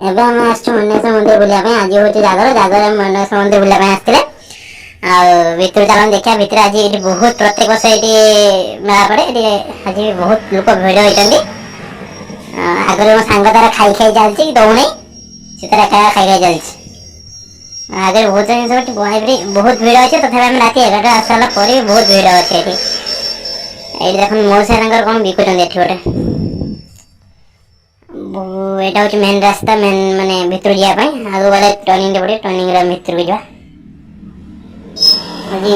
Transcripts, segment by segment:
ଏବେ ଆମେ ଆସିଛୁ ମଣ୍ଡେଶ୍ୱର ମନ୍ଦିର ବୁଲିବା ପାଇଁ। ଆଜି ହେଉଛି ଜାଗର, ଜାଗର ମଣ୍ଡେଶ୍ୱର ମନ୍ଦିର ବୁଲିବା ପାଇଁ ଆସିଥିଲେ। ଆଉ ଭିତରୁ ଚାଲନ୍ତୁ ଦେଖିବା। ଭିତରେ ଆଜି ଏଠି ବହୁତ ପ୍ରତ୍ୟେକ ବର୍ଷ ଏଠି ମେଳା ପଡ଼େ। ଏଠି ଆଜି ବହୁତ ଲୋକ ଭିଡ଼ ହୋଇଛନ୍ତି। ଆଗରେ ମୋ ସାଙ୍ଗ ତାର ଖାଇ ଖାଇ ଚାଲିଛି, ଦଉନି ସେ ତାର ଖାଇବା ଖାଇ ଖାଇ ଚାଲିଛି। ଆଗରେ ବହୁତ ଜିନିଷ ଅଛି, ବହୁତ ଭିଡ଼ ଅଛି। ତଥାପି ଆମେ ରାତି 11ଟା ଆସିଲା ପରେ ବି ବହୁତ ଭିଡ଼ ଅଛି ଏଠି। ଏଇଠି ଦେଖନ୍ତୁ ମଉସା ତାଙ୍କର କ'ଣ ବିକୁଛନ୍ତି ଏଠି ଗୋଟେ। ଏଇଟା ହେଉଛି ମେନ୍ ରାସ୍ତା, ମେନ୍ ମାନେ ଭିତରୁ ଯିବା ପାଇଁ। ଆଗକୁ ଗଲେ ଟର୍ଣ୍ଣିଂଟେ ପଡ଼ିବ, ଟର୍ଣ୍ଣିଂରେ ଭିତରକୁ ଯିବା। ଆଜି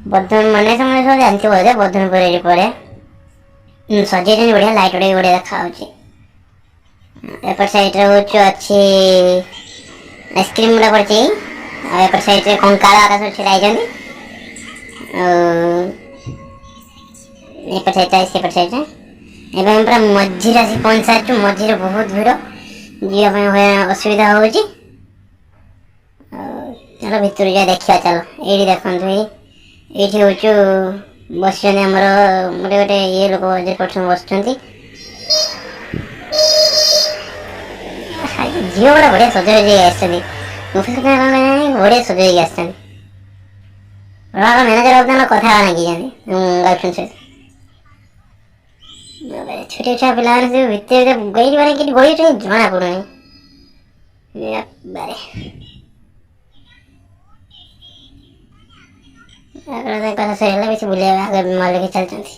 ମଣ୍ଡେଶ୍ୱର ମନ୍ଦିର ଜାଣିଥିବ ବୋଧେ, ବଦନପୁର ଏଠି ପଡ଼େ। ସଜେଇଛନ୍ତି ବଢ଼ିଆ, ଲାଇଟ୍ ଗୁଡ଼ା ବି ବଢ଼ିଆ ଦେଖାଯାଉଛି। ଏପଟ ସାଇଡ଼୍ରେ ହେଉଛି ଅଛି ଆଇସ୍କ୍ରିମ୍ ଗୁଡ଼ା ପଡ଼ିଛି। ଆଉ ଏପଟ ସାଇଡ଼୍ରେ କଙ୍କାଳ ଆକାଶ ଛିଡ଼ା ହେଇଛନ୍ତି। ଆଉ ଏପଟ ସାଇଡ଼୍ରେ ସେପଟ ସାଇଡ଼୍ରେ ଏବେ ଆମେ ପୁରା ମଝିରେ ଆସି ପହଞ୍ଚିସାରିଛୁ। ମଝିରେ ବହୁତ ଭିଡ଼, ଯିବା ପାଇଁ ଅସୁବିଧା ହେଉଛି। ଚାଲ ଭିତରୁ ଯାଇ ଦେଖିବା। ଚାଲ ଏଇଠି ଦେଖନ୍ତୁ, ଏଇଠି ହେଉଛୁ ବସିଛନ୍ତି ଆମର ଗୋଟେ ଇଏ ଲୋକ କରୁଛନ୍ତି, ବସୁଛନ୍ତି। ଝିଅ ଗୁଡ଼ା ବଢ଼ିଆ ସଜ ହେଇକି ଆସିଛନ୍ତି। ବଢ଼ିଆ ସଜ ହେଇକି ଆସିଛନ୍ତି। ମ୍ୟାନେଜର କଥା ଲାଗିଛନ୍ତି ଗାର୍ଲଫ୍ରେଣ୍ଡ ସହିତ। ଛୋଟିଆ ଛୁଆ ପିଲାମାନେ ସବୁ ଭିତରେ ମାନେ କିଛି ବଇଛନ୍ତି ଜଣା ପଡୁନି। କଥା ସରିଗଲା, ବେଶୀ ବୁଲିବା ଆଗରେ ମାଲିକ ଚାଲିଛନ୍ତି।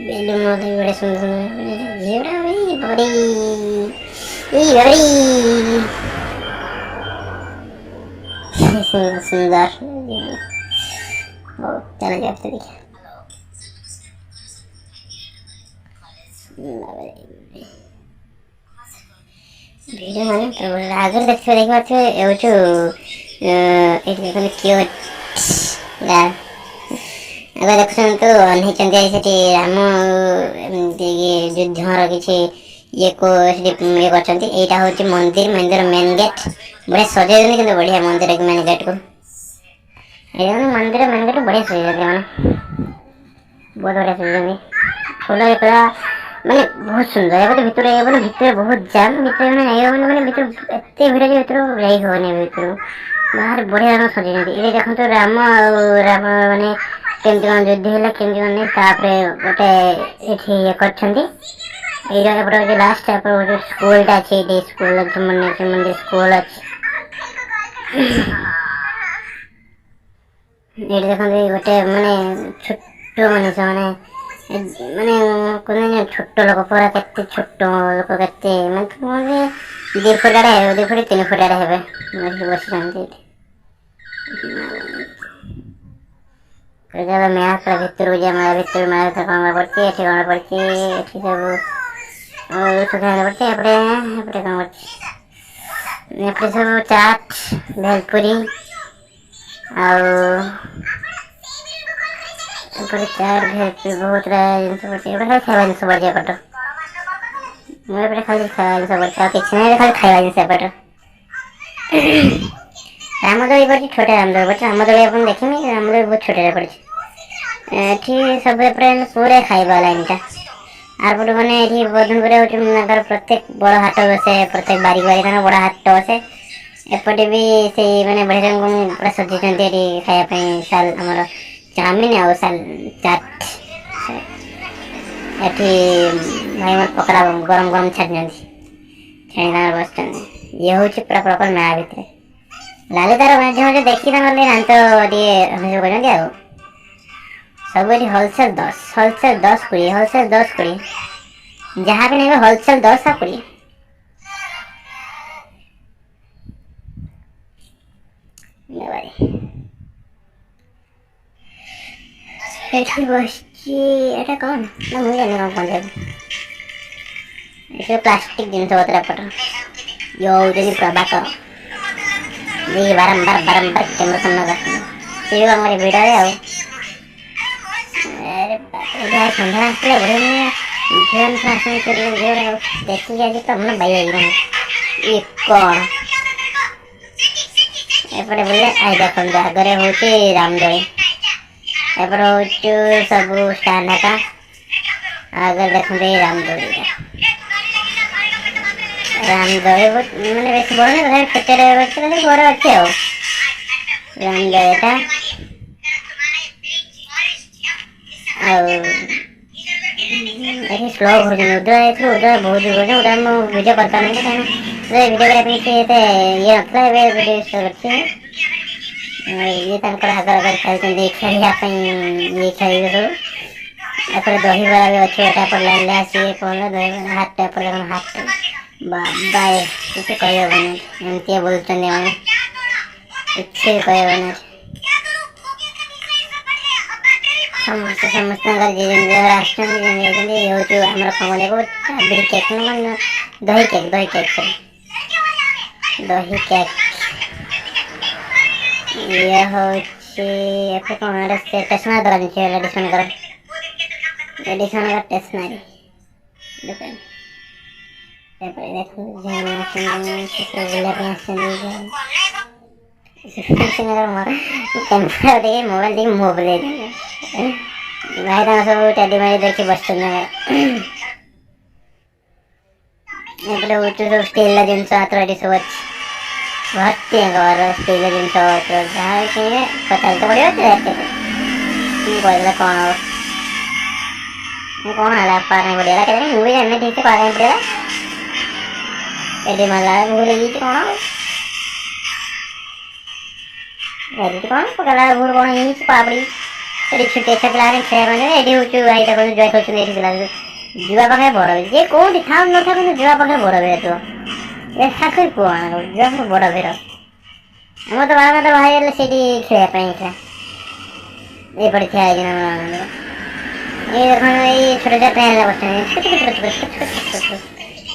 ବେଲୁନ ମଧ୍ୟ ବଢ଼ିଆ ସୁନ୍ଦର ସୁନ୍ଦର ଝିଅଟା ବଡ଼ି ସୁନ୍ଦର। ହଉ ଚାଲ ଯିବା ଦେଖିବା। ଭିଡ଼ିଓ ମାନେ ଆଗରେ ଦେଖିପାରୁଥିବେ ଏଇଠୁ ଏଇଠି ଦେଖନ୍ତୁ କିଏ ଆଗ ଦେଖୁଛନ୍ତି ଅନେଇଛନ୍ତି ସେଠି ରାମ ଏମିତି ଯୁଦ୍ଧର କିଛି ଇଏ କରିଛନ୍ତି। ଏଇଟା ହେଉଛି ମନ୍ଦିର ମେନ୍ ଗେଟ୍। ବଢ଼ିଆ ସଜେଇଛନ୍ତି କିନ୍ତୁ ବଢ଼ିଆ ମନ୍ଦିର ମେନ୍ ଗେଟ୍କୁ। ଏଇଟା ମନ୍ଦିର ମେନ୍ ଗେଟ୍ ବଢ଼ିଆ ସଜେଇଛନ୍ତି, ମାନେ ବହୁତ ବଢ଼ିଆ ସଜେଇଛନ୍ତି। ଫୁଲରେ ପୁରା ମାନେ ବହୁତ ସୁନ୍ଦର। ଏବେ ଭିତରେ ବହୁତ ଜାମ୍। ଭିତରେ ମାନେ ଭିତରୁ ଏତେ ଭିଡ଼ ଯେ ଭିତରୁ ଯାଇ ହେବନି। ଭିତରୁ ବାହାରେ ବଢ଼ିଆ ସଜେଇଛନ୍ତି। ଏଇଠି ଦେଖନ୍ତୁ ରାମ ମାନେ କେମିତି କ'ଣ ଯୁଦ୍ଧ ହେଲା, କେମିତି କ'ଣ ତାପରେ ଗୋଟେ ଏଠି ଇଏ କରିଛନ୍ତି। ଏଇଟା ଏପଟେ ହେଉଛି ଲାଷ୍ଟ। ଏପଟେ ଗୋଟେ ସ୍କୁଲଟା ଅଛି, ଏଇଠି ସ୍କୁଲ ଅଛି, ମନ୍ଦିର ସ୍କୁଲ ଅଛି। ଏଇଠି ଦେଖନ୍ତି ଗୋଟେ ମାନେ ଛୋଟ ମଣିଷ ମାନେ କୁହନ୍ତି ଛୋଟ ଲୋକ ପୁରା, କେତେ ଛୋଟ ଲୋକ, କେତେ ମାନେ 2 ଫୁଟ ଆଡ଼େ ହେବେ, 2 ଫୁଟ 3 ଫୁଟ ଆଡ଼େ ହେବେ ବସିଛନ୍ତି ଏଇଠି। ମେଳା ଭିତରକୁ ଯିବା। ମେଳା ଭିତରୁ ମେଳା ଭିତରେ କ'ଣ ପଡ଼ିଛି, ଏଠି କ'ଣ ପଡ଼ିଛି, ଏଠି ସବୁ ପଡ଼ିଛି। ଏପଟେ କ'ଣ ପଡ଼ିଛି, ଏପଟେ ସବୁ ଚାଟ୍, ଭେଲପୁରୀ ଆଉ ଏପଟେ ଚାଟ୍ ଭେଲପୁରୀ ବହୁତ ଜିନିଷ ପଡ଼ିଛି। ଏପଟେ ଖାଲି ଖାଇବା ଜିନିଷ ପଡ଼ିଛି। ଏପଟ ମୁଁ ଏପଟେ ଖାଲି ଖାଇବା ଜିନିଷ ପଡ଼ିଛି, ଆଉ କିଛି ନାହିଁ, ଖାଲି ଖାଇବା ଜିନିଷ ଏପଟ। ରାମଦୋଳି ପଡ଼ିଛି, ଛୋଟ ରାମଦୋଳି ପଡ଼ିଛି। ରାମଦୋଳି ଆପଣ ଦେଖିନି, ରାମଦୋଳି ବହୁତ ଛୋଟରେ ପଡ଼ିଛି। ଏଠି ସବୁ ଏପଟେ ପୁରା ଖାଇବା ଲାଇନ୍ଟା। ଆରପଟୁ ମାନେ ଏଠି ବଦନପୁରରେ ହେଉଛି ତାଙ୍କର ପ୍ରତ୍ୟେକ ବଡ଼ ହାଟ ବସେ, ପ୍ରତ୍ୟେକ ବାରି ତାଙ୍କର ବଡ଼ ହାଟ ବସେ। ଏପଟେ ବି ସେଇ ମାନେ ବଢ଼ିଆ ପୁରା ସଜେଇଛନ୍ତି ଏଠି ଖାଇବା ପାଇଁ। ଆମର ଚାଉମିନ ଆଉ ଚାଟ୍। ଏଠି ଭାଇମାନେ ପକୋଡ଼ା ଗରମ ଗରମ ଛାଣିଛନ୍ତି, ଛାଣି ତାଙ୍କର ବସିଛନ୍ତି। ଇଏ ହେଉଛି ପୁରା ପ୍ରପର ମେଳା ଭିତରେ। ଲାଲି ତାର ମାଧ୍ୟମରେ ଦେଖି ତାଙ୍କର ଟିକେ ଦାନ୍ତ ଟିକେ ଅଭିଯୋଗ କରିଛନ୍ତି। ଆଉ ସବୁ ଏଠି ହୋଲସେଲ୍ 10 20 ହୋଲସେଲ୍ 10 20 ଯାହା ବି ନେବେ ହୋଲସେଲ୍ 10 ଆଉ 20। ଏଠି ବସିଛି, ଏଇଟା କ'ଣ ନା ମୁଁ ଜାଣିନି କ'ଣ ପହଞ୍ଚାବି। ଏଠି ପ୍ଲାଷ୍ଟିକ ଜିନିଷ ପତ୍ର ଏପଟ ହେଉଛନ୍ତି ପ୍ରଭାକର ବାରମ୍ବାର କେନ୍ଦ୍ର ସମ୍ମାନ ସେ ଆମର ଭିଡ଼ରେ। ଆଉ ସନ୍ଧ୍ୟା ଆସିଥିଲା ବଢ଼ିଆ ଦେଖିକି ଆଜି ତ ମନ ବାଇ ହେଇଗଲାଣି। ଇଏ କ'ଣ ଏପଟେ ବୁଲେ। ଆଇ ଦେଖନ୍ତୁ ଆଗରେ ହେଉଛି ରାମଦୋଳି, ଏପଟେ ହେଉଛୁ ସବୁ ଷ୍ଟାଣ୍ଡ ହେକା। आगे देखते रामदोली रामदोली मैंने बेस बड़ नहीं खेत घर अच्छे रामदोलीटा स्लो उधर उधर बहुत दूर उधर मुझे वीडियो करता नहीं कहीं वीडियो करने के ये नता है वीडियो करते ये तनकर हागर खेलते खेलिया ये खेल एपटे दही बड़ा भी अच्छे एटा पर लाइन ले आसी कौन दही बड़ा हाथ पर हाथ बाबा किसी कहबनी एमती बोलते किसी कहबनी समस्त राष्ट्र आम कमल को केक दही केक दही केक ये हूँ कौन स्टेशनरी दुकान लेडीसन का स्टेशनरी दुकान मोबाइल देखिए मोबाइल भाई सब टेडी मारी देखिए बस सब स्टील जिनस सब अच्छी भर्ती स्टील जिनस जहाँ पचास तो पड़े कहला कौन है पानी पड़ेगा कहते मुझे जानने ठीक से पानी पड़ेगा टेडी मारा भूल कौन कौन पकड़ा भूल कौन ये पापड़ी छुट्टी पिला खेल भाई जय कर पिला जुआ पाखे बड़ जे कौटी था न था जुआ पाखे बड़ भिड़ तो खास कौन जुआ बड़ भिड़ आम तो बाबा तो भाई से खेल ये ठिया ये देख छोटे छोटे ट्रेन बस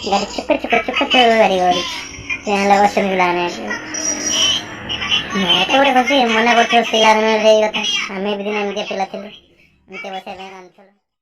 गाड़ी छुप गाड़ी ट्रेन बस पिलाने मैं तो खुशी मन कर पिला आम भी दिन एमती पिला एमती बस